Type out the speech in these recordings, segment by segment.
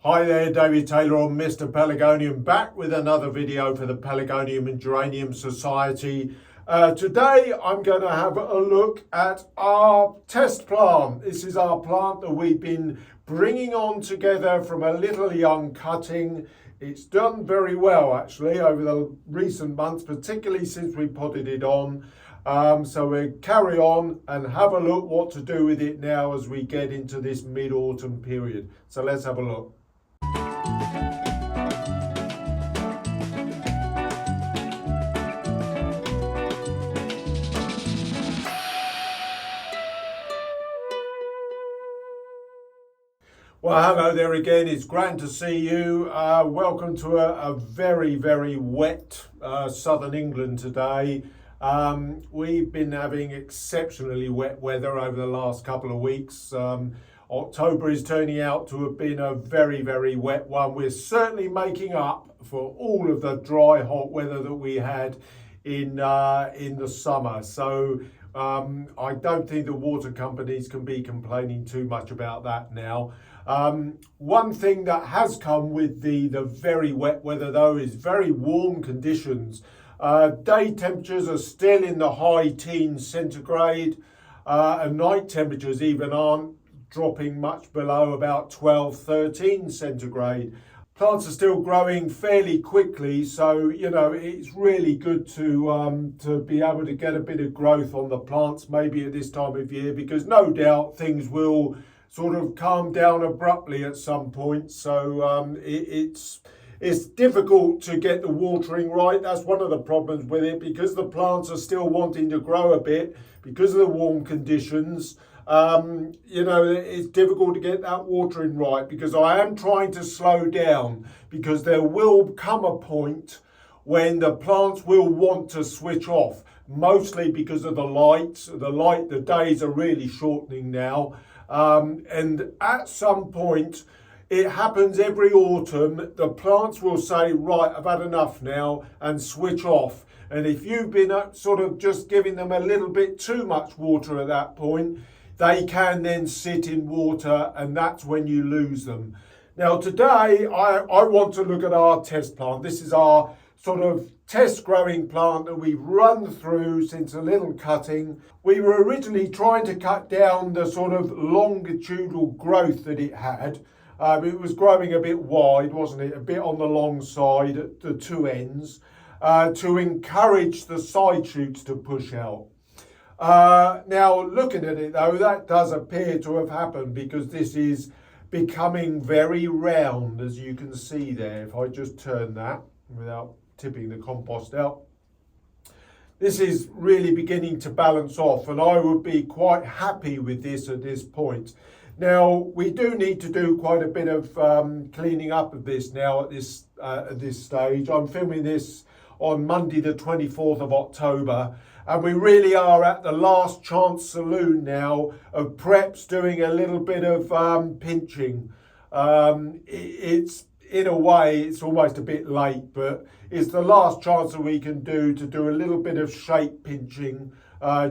Hi there, David Taylor on Mr Pelargonium, back with another video for the Pelargonium and Geranium Society. Today I'm going to have a look at our test plant. This is our plant that we've been bringing on together from a little young cutting. It's done very well actually over the recent months, particularly since we potted it on. So we'll carry on and have a look what to do with it now as we get into this mid-autumn period. So let's have a look. Well, hello there again. It's grand to see you. Welcome to a very, very wet southern England today. We've been having exceptionally wet weather over the last couple of weeks. October is turning out to have been a very, very wet one. We're certainly making up for all of the dry, hot weather that we had in the summer. So I don't think the water companies can be complaining too much about that now. One thing that has come with the very wet weather though is very warm conditions. Day temperatures are still in the high teens centigrade, and night temperatures even aren't dropping much below about 12, 13 centigrade. Plants are still growing fairly quickly, so you know it's really good to be able to get a bit of growth on the plants maybe at this time of year, because no doubt things will sort of calm down abruptly at some point. So it's difficult to get the watering right. That's one of the problems with it, because the plants are still wanting to grow a bit because of the warm conditions. You know, it's difficult to get that watering right, because I am trying to slow down, because there will come a point when the plants will want to switch off, mostly because of the light. The days are really shortening now. And at some point, it happens every autumn, the plants will say, right, I've had enough now, and switch off. And if you've been sort of just giving them a little bit too much water at that point, they can then sit in water, and that's when you lose them. Now today, I want to look at our test plant. This is our sort of test growing plant that we've run through since a little cutting. We were originally trying to cut down the sort of longitudinal growth that it had. It was growing a bit wide, wasn't it? A bit on the long side at the two ends, to encourage the side shoots to push out. Now looking at it though, that does appear to have happened, because this is becoming very round, as you can see there. If I just turn that without tipping the compost out, this is really beginning to balance off, and I would be quite happy with this at this point. Now we do need to do quite a bit of cleaning up of this now at this stage. I'm filming this on Monday the 24th of October, and we really are at the last chance saloon now of preps doing a little bit of pinching. It's in a way, it's almost a bit late, but it's the last chance that we can do to do a little bit of shape pinching,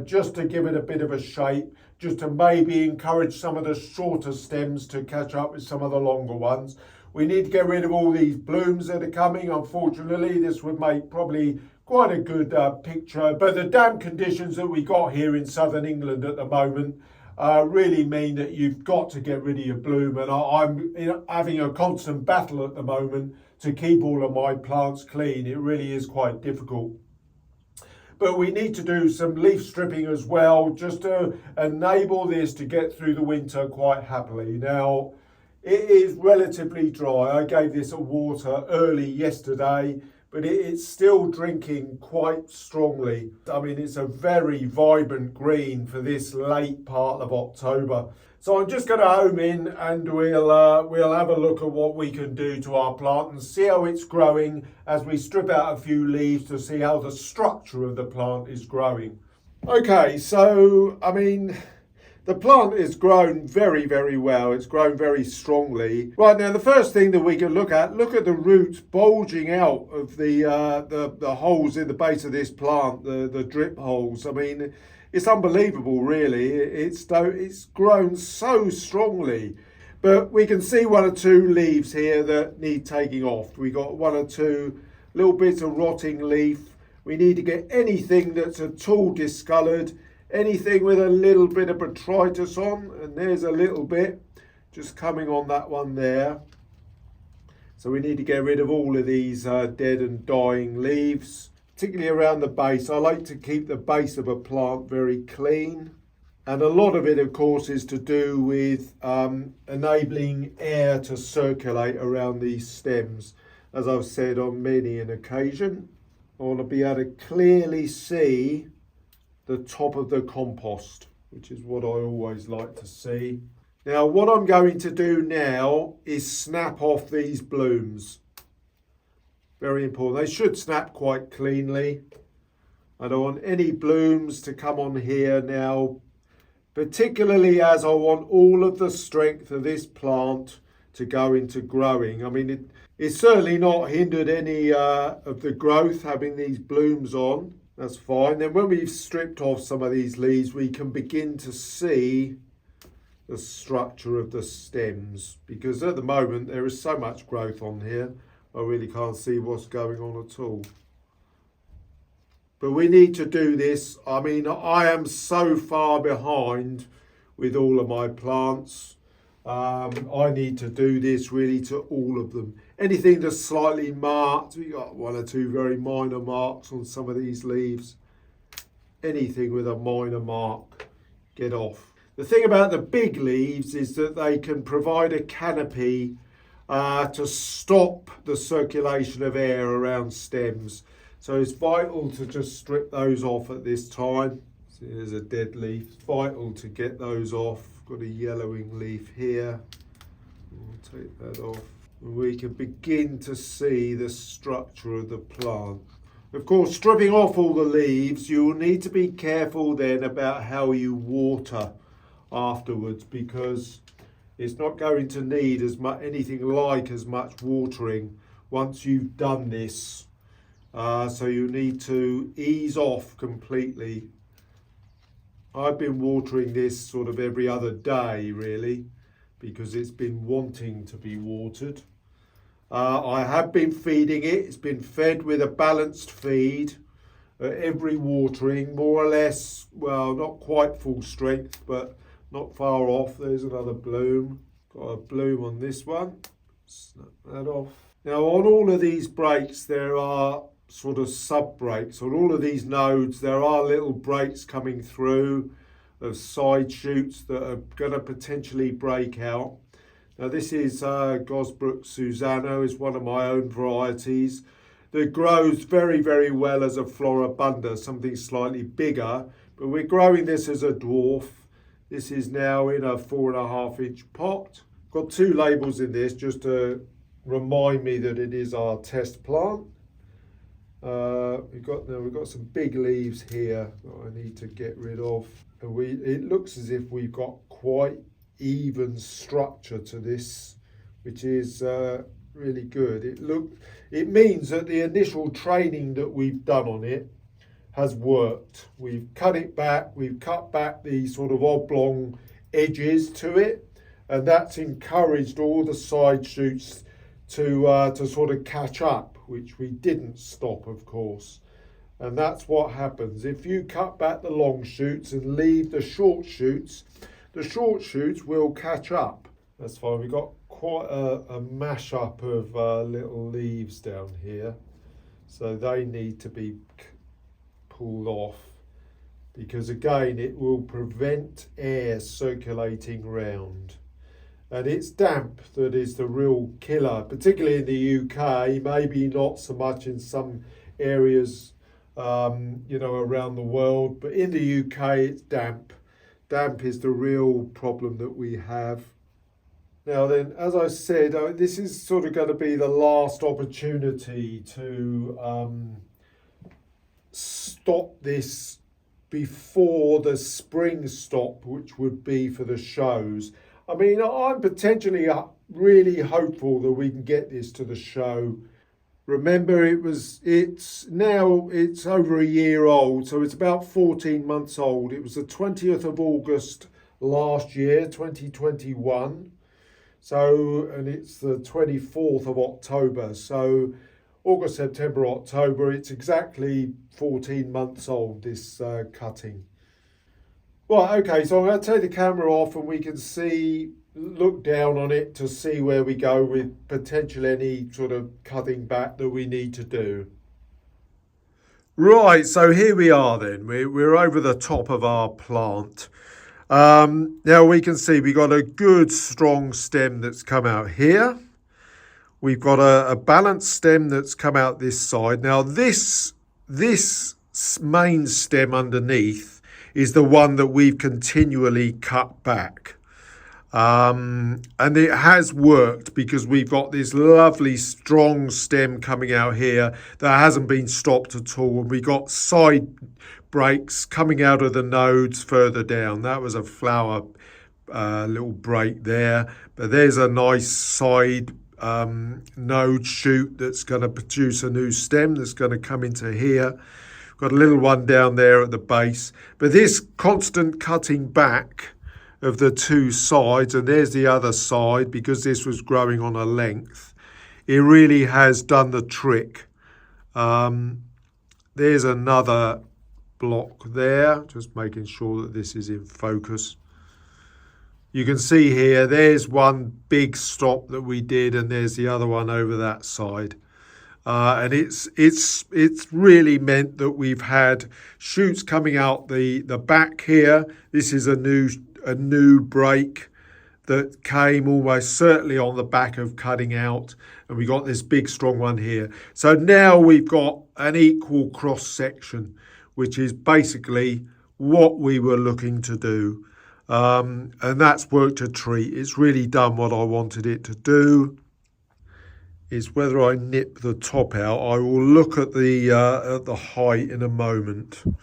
just to give it a bit of a shape, just to maybe encourage some of the shorter stems to catch up with some of the longer ones. We need to get rid of all these blooms that are coming. Unfortunately, this would make probably quite a good picture, but the damp conditions that we got here in southern England at the moment really mean that you've got to get rid of your bloom, and I'm having a constant battle at the moment to keep all of my plants clean. It really is quite difficult. But we need to do some leaf stripping as well, just to enable this to get through the winter quite happily. Now, it is relatively dry. I gave this a water early yesterday, but it's still drinking quite strongly. I mean, it's a very vibrant green for this late part of October. So I'm just going to home in, and we'll have a look at what we can do to our plant and see how it's growing as we strip out a few leaves to see how the structure of the plant is growing. Okay, so I mean, the plant is grown very, very well. It's grown very strongly. Right, now the first thing that we can look at the roots bulging out of the holes in the base of this plant, the drip holes. I mean, it's unbelievable really. It's grown so strongly. But we can see one or two leaves here that need taking off. We got one or two little bits of rotting leaf. We need to get anything that's at all discoloured, anything with a little bit of botrytis on, and there's a little bit just coming on that one there. So we need to get rid of all of these dead and dying leaves, particularly around the base. I like to keep the base of a plant very clean. And a lot of it, of course, is to do with enabling air to circulate around these stems. As I've said on many an occasion, I want to be able to clearly see the top of the compost, which is what I always like to see. Now, what I'm going to do now is snap off these blooms. Very important. They should snap quite cleanly. I don't want any blooms to come on here now, particularly as I want all of the strength of this plant to go into growing. I mean, it's certainly not hindered any of the growth having these blooms on. That's fine. Then when we've stripped off some of these leaves, we can begin to see the structure of the stems, because at the moment there is so much growth on here, I really can't see what's going on at all. But we need to do this. I mean, I am so far behind with all of my plants. I need to do this really to all of them. Anything that's slightly marked, we got one or two very minor marks on some of these leaves. Anything with a minor mark, get off. The thing about the big leaves is that they can provide a canopy to stop the circulation of air around stems. So it's vital to just strip those off at this time. See, there's a dead leaf. It's vital to get those off. Got a yellowing leaf here. I'll take that off. And we can begin to see the structure of the plant. Of course, stripping off all the leaves, you will need to be careful then about how you water afterwards, because it's not going to need as much, anything like as much watering once you've done this. So you need to ease off completely. I've been watering this sort of every other day really, because it's been wanting to be watered. I have been feeding it. It's been fed with a balanced feed at every watering, more or less, well, not quite full strength, but not far off. There's another bloom. Got a bloom on this one. Snap that off. Now on all of these breaks there are sort of sub breaks. On all of these nodes there are little breaks coming through of side shoots that are going to potentially break out. Now this is Gosbrook Susano, is one of my own varieties that grows very, very well as a floribunda, something slightly bigger, but we're growing this as a dwarf. This is now in a 4.5-inch pot. Got two labels in this just to remind me that it is our test plant. We've got some big leaves here that I need to get rid of. And it looks as if we've got quite even structure to this, which is really good. It means that the initial training that we've done on it has worked. We've cut it back, we've cut back the sort of oblong edges to it, and that's encouraged all the side shoots to sort of catch up, which we didn't stop, of course. And that's what happens. If you cut back the long shoots and leave the short shoots will catch up. That's fine. We've got quite a mash-up of little leaves down here. So they need to be pulled off, because again it will prevent air circulating round, and it's damp that is the real killer, particularly in the UK, maybe not so much in some areas around the world, but in the UK it's damp. Damp is the real problem that we have. Now then, as I said, this is sort of going to be the last opportunity to stop this before the spring stop, which would be for the shows. I mean, I'm potentially really hopeful that we can get this to the show. Remember, it's over a year old, so it's about 14 months old. It was the 20th of August last year, 2021. So, and it's the 24th of October. So August, September, October, it's exactly 14 months old, this cutting. Right, okay, so I'm going to take the camera off and we can see, look down on it to see where we go with potential any sort of cutting back that we need to do. Right, so here we are then. We're over the top of our plant. Now we can see we've got a good strong stem that's come out here. We've got a balanced stem that's come out this side. Now this main stem underneath is the one that we've continually cut back. And it has worked because we've got this lovely strong stem coming out here that hasn't been stopped at all. And we got side breaks coming out of the nodes further down. That was a flower little break there. But there's a nice side node shoot that's going to produce a new stem that's going to come into here. Got a little one down there at the base. But this constant cutting back of the two sides, and there's the other side, because this was growing on a length, it really has done the trick. There's another block there, just making sure that this is in focus. You can see here, there's one big stop that we did, and there's the other one over that side. And it's really meant that we've had shoots coming out the back here. This is a new break that came almost certainly on the back of cutting out, and we got this big strong one here. So now we've got an equal cross section, which is basically what we were looking to do. And that's worked a treat. It's really done what I wanted it to do. Is whether I nip the top out. I will look at the height in a moment. In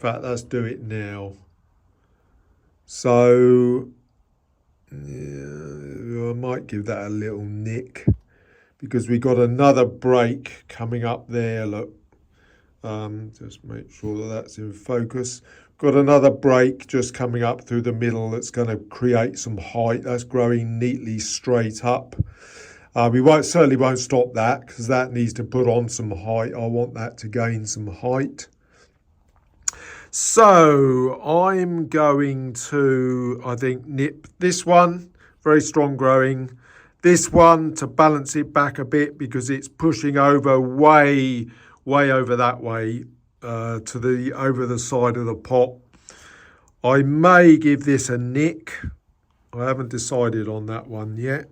fact, let's do it now. So I might give that a little nick because we got another break coming up there. Look, just make sure that that's in focus. Got another break just coming up through the middle that's going to create some height. That's growing neatly straight up. We certainly won't stop that because that needs to put on some height. I want that to gain some height. So I'm going to, I think, nip this one, very strong growing. This one to balance it back a bit because it's pushing over way over that way over the side of the pot. I may give this a nick. I haven't decided on that one yet.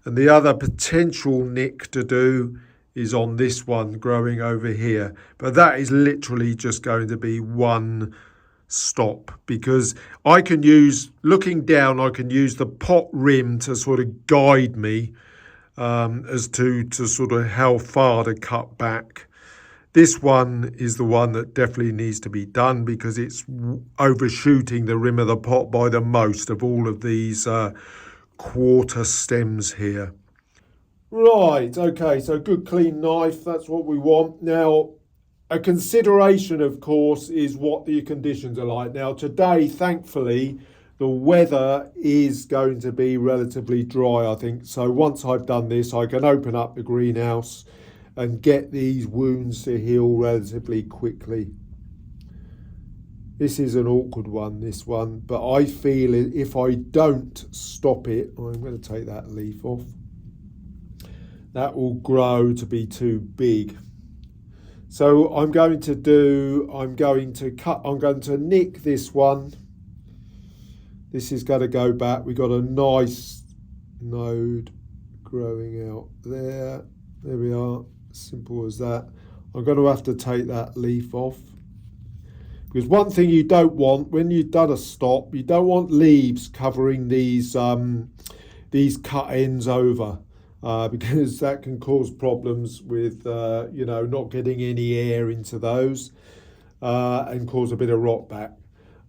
And the other potential nick to do is on this one growing over here. But that is literally just going to be one stop because I can use, looking down, I can use the pot rim to sort of guide me as to sort of how far to cut back. This one is the one that definitely needs to be done because it's overshooting the rim of the pot by the most of all of these quarter stems here. Right, okay, so good clean knife, that's what we want. Now, a consideration, of course, is what the conditions are like. Now, today, thankfully, the weather is going to be relatively dry, I think. So once I've done this, I can open up the greenhouse and get these wounds to heal relatively quickly. This is an awkward one, this one, but I feel if I don't stop it, I'm going to take that leaf off, that will grow to be too big. So I'm going to nick this one. This is going to go back. We've got a nice node growing out there. There we are, simple as that. I'm going to have to take that leaf off. Because one thing you don't want when you've done a stop, you don't want leaves covering these cut ends over because that can cause problems with not getting any air into those and cause a bit of rot back.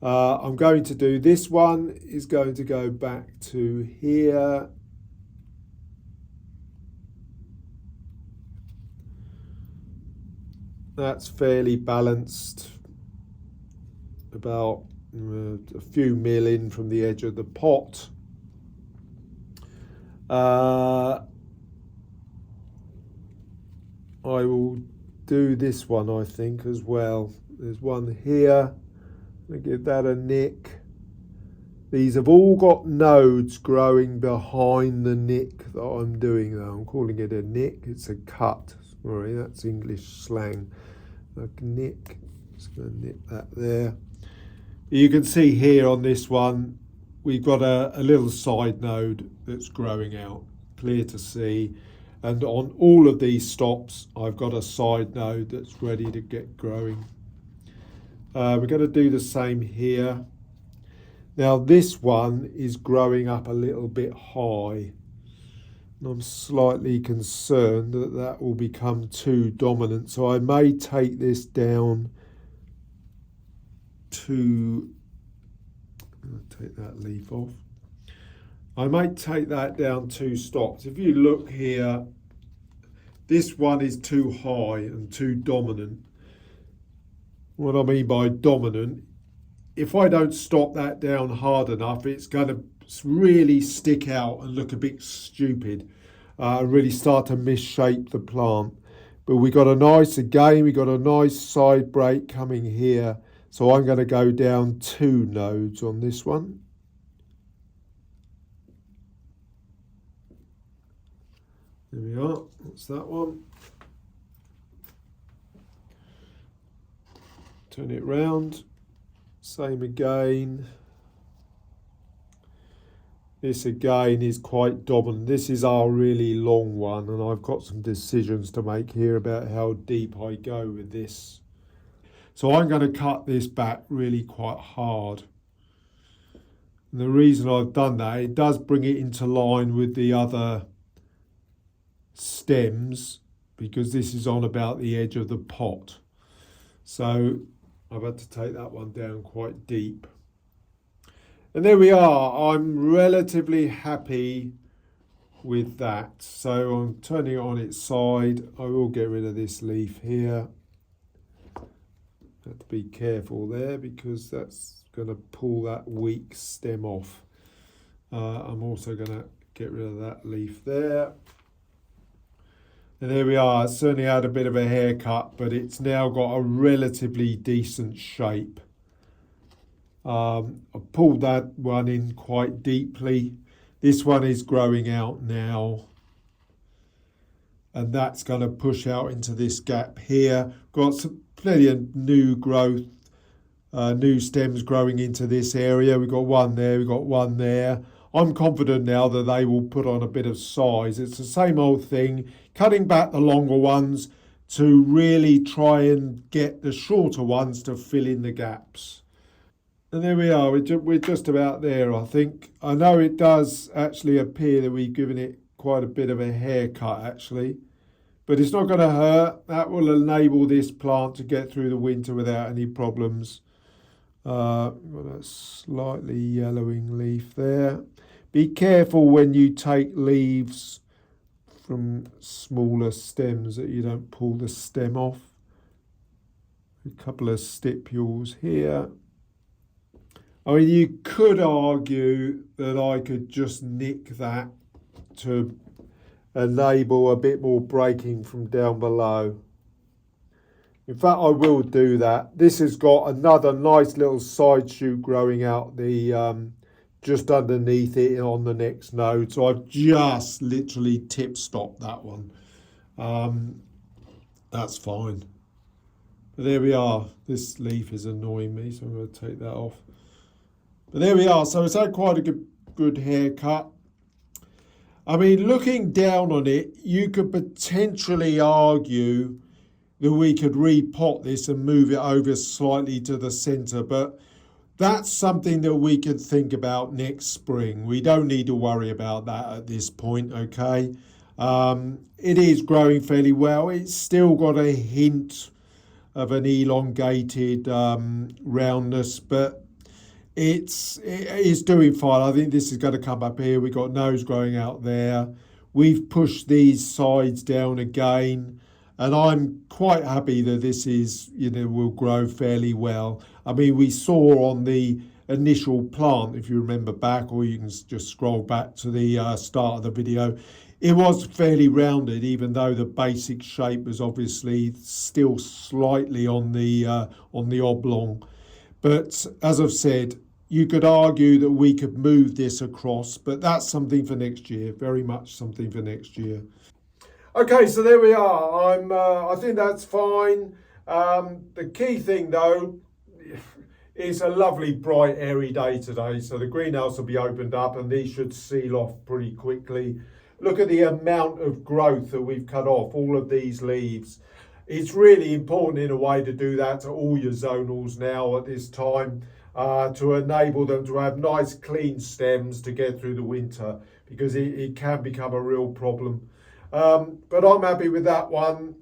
I'm going to do this one is going to go back to here. That's fairly balanced. About a few mil in from the edge of the pot. I will do this one, I think, as well. There's one here. I'll give that a nick. These have all got nodes growing behind the nick that I'm doing though. I'm calling it a nick. It's a cut. Sorry, that's English slang. A nick. Just going to nip that there. You can see here on this one, we've got a little side node that's growing out. Clear to see. And on all of these stops, I've got a side node that's ready to get growing. We're going to do the same here. Now this one is growing up a little bit high. And I'm slightly concerned that that will become too dominant. So I may take this down to, I'll take that leaf off. I might take that down 2 stops. If you look here, this one is too high and too dominant. What I mean by dominant, if I don't stop that down hard enough, it's going to really stick out and look a bit stupid, really start to misshape the plant. But we got a nice side break coming here. So I'm going to go down 2 nodes on this one. There we are, that's that one. Turn it round. Same again. This again is quite dominant. This is our really long one, and I've got some decisions to make here about how deep I go with this. So I'm going to cut this back really quite hard. And the reason I've done that, it does bring it into line with the other stems, because this is on about the edge of the pot. So I've had to take that one down quite deep. And there we are. I'm relatively happy with that. So I'm turning it on its side. I will get rid of this leaf here. Have to be careful there because that's going to pull that weak stem off. I'm also going to get rid of that leaf there. And there we are. It's certainly had a bit of a haircut, but it's now got a relatively decent shape. I pulled that one in quite deeply. This one is growing out now. And that's going to push out into this gap here. Got plenty of new growth, new stems growing into this area. We've got one there, we've got one there. I'm confident now that they will put on a bit of size. It's the same old thing, cutting back the longer ones to really try and get the shorter ones to fill in the gaps. And there we are, we're just about there, I think. I know it does actually appear that we've given it quite a bit of a haircut actually, but it's not going to hurt. That will enable this plant to get through the winter without any problems. Got a slightly yellowing leaf there. Be careful when you take leaves from smaller stems that you don't pull the stem off. A couple of stipules here. I mean, you could argue that I could just nick that to enable a bit more breaking from down below. In fact, I will do that. This has got another nice little side shoot growing out the just underneath it on the next node. So I've just literally tip stopped that one. That's fine. But there we are. This leaf is annoying me, so I'm going to take that off. But there we are. So it's had quite a good haircut. I mean, looking down on it, you could potentially argue that we could repot this and move it over slightly to the centre, but that's something that we could think about next spring. We don't need to worry about that at this point, okay? It is growing fairly well. It's still got a hint of an elongated roundness, but it is doing fine. I think this is going to come up here. We've got nose growing out there. We've pushed these sides down again. And I'm quite happy that this is, will grow fairly well. I mean, we saw on the initial plant, if you remember back, or you can just scroll back to the start of the video. It was fairly rounded, even though the basic shape was obviously still slightly on the oblong. But as I've said, you could argue that we could move this across, but that's something for next year, very much something for next year. Okay, so there we are. I think that's fine. The key thing though, it's a lovely bright airy day today, so the greenhouse will be opened up and these should seal off pretty quickly. Look at the amount of growth that we've cut off, all of these leaves. It's really important in a way to do that to all your zonals now at this time, to enable them to have nice clean stems to get through the winter, because it can become a real problem. But I'm happy with that one.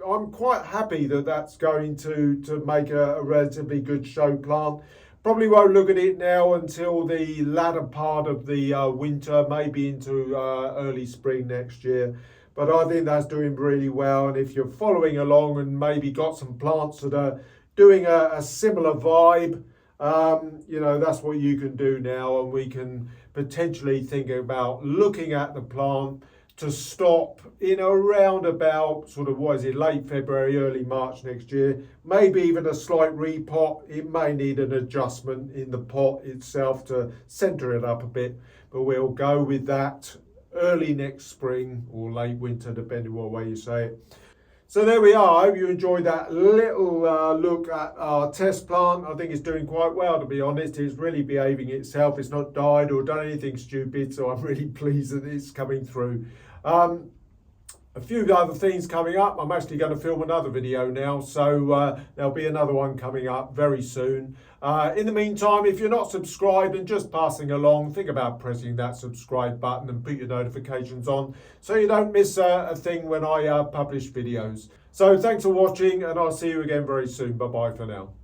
I'm quite happy that that's going to make a relatively good show plant. Probably won't look at it now until the latter part of the winter, maybe into early spring next year. But I think that's doing really well. And if you're following along and maybe got some plants that are doing a similar vibe, you know, that's what you can do now. And we can potentially think about looking at the plant to stop in around about sort of, what is it, late February, early March next year. Maybe even a slight repot. It may need an adjustment in the pot itself to centre it up a bit, but we'll go with that early next spring or late winter, depending on what way you say it. So there we are. I hope you enjoyed that little look at our test plant. I think it's doing quite well, to be honest. It's really behaving itself. It's not died or done anything stupid, so I'm really pleased that it's coming through. A few other things coming up. I'm actually going to film another video now, so there'll be another one coming up very soon. In the meantime, if you're not subscribed and just passing along, think about pressing that subscribe button and put your notifications on so you don't miss a thing when I publish videos. So thanks for watching, and I'll see you again very soon. Bye bye for now.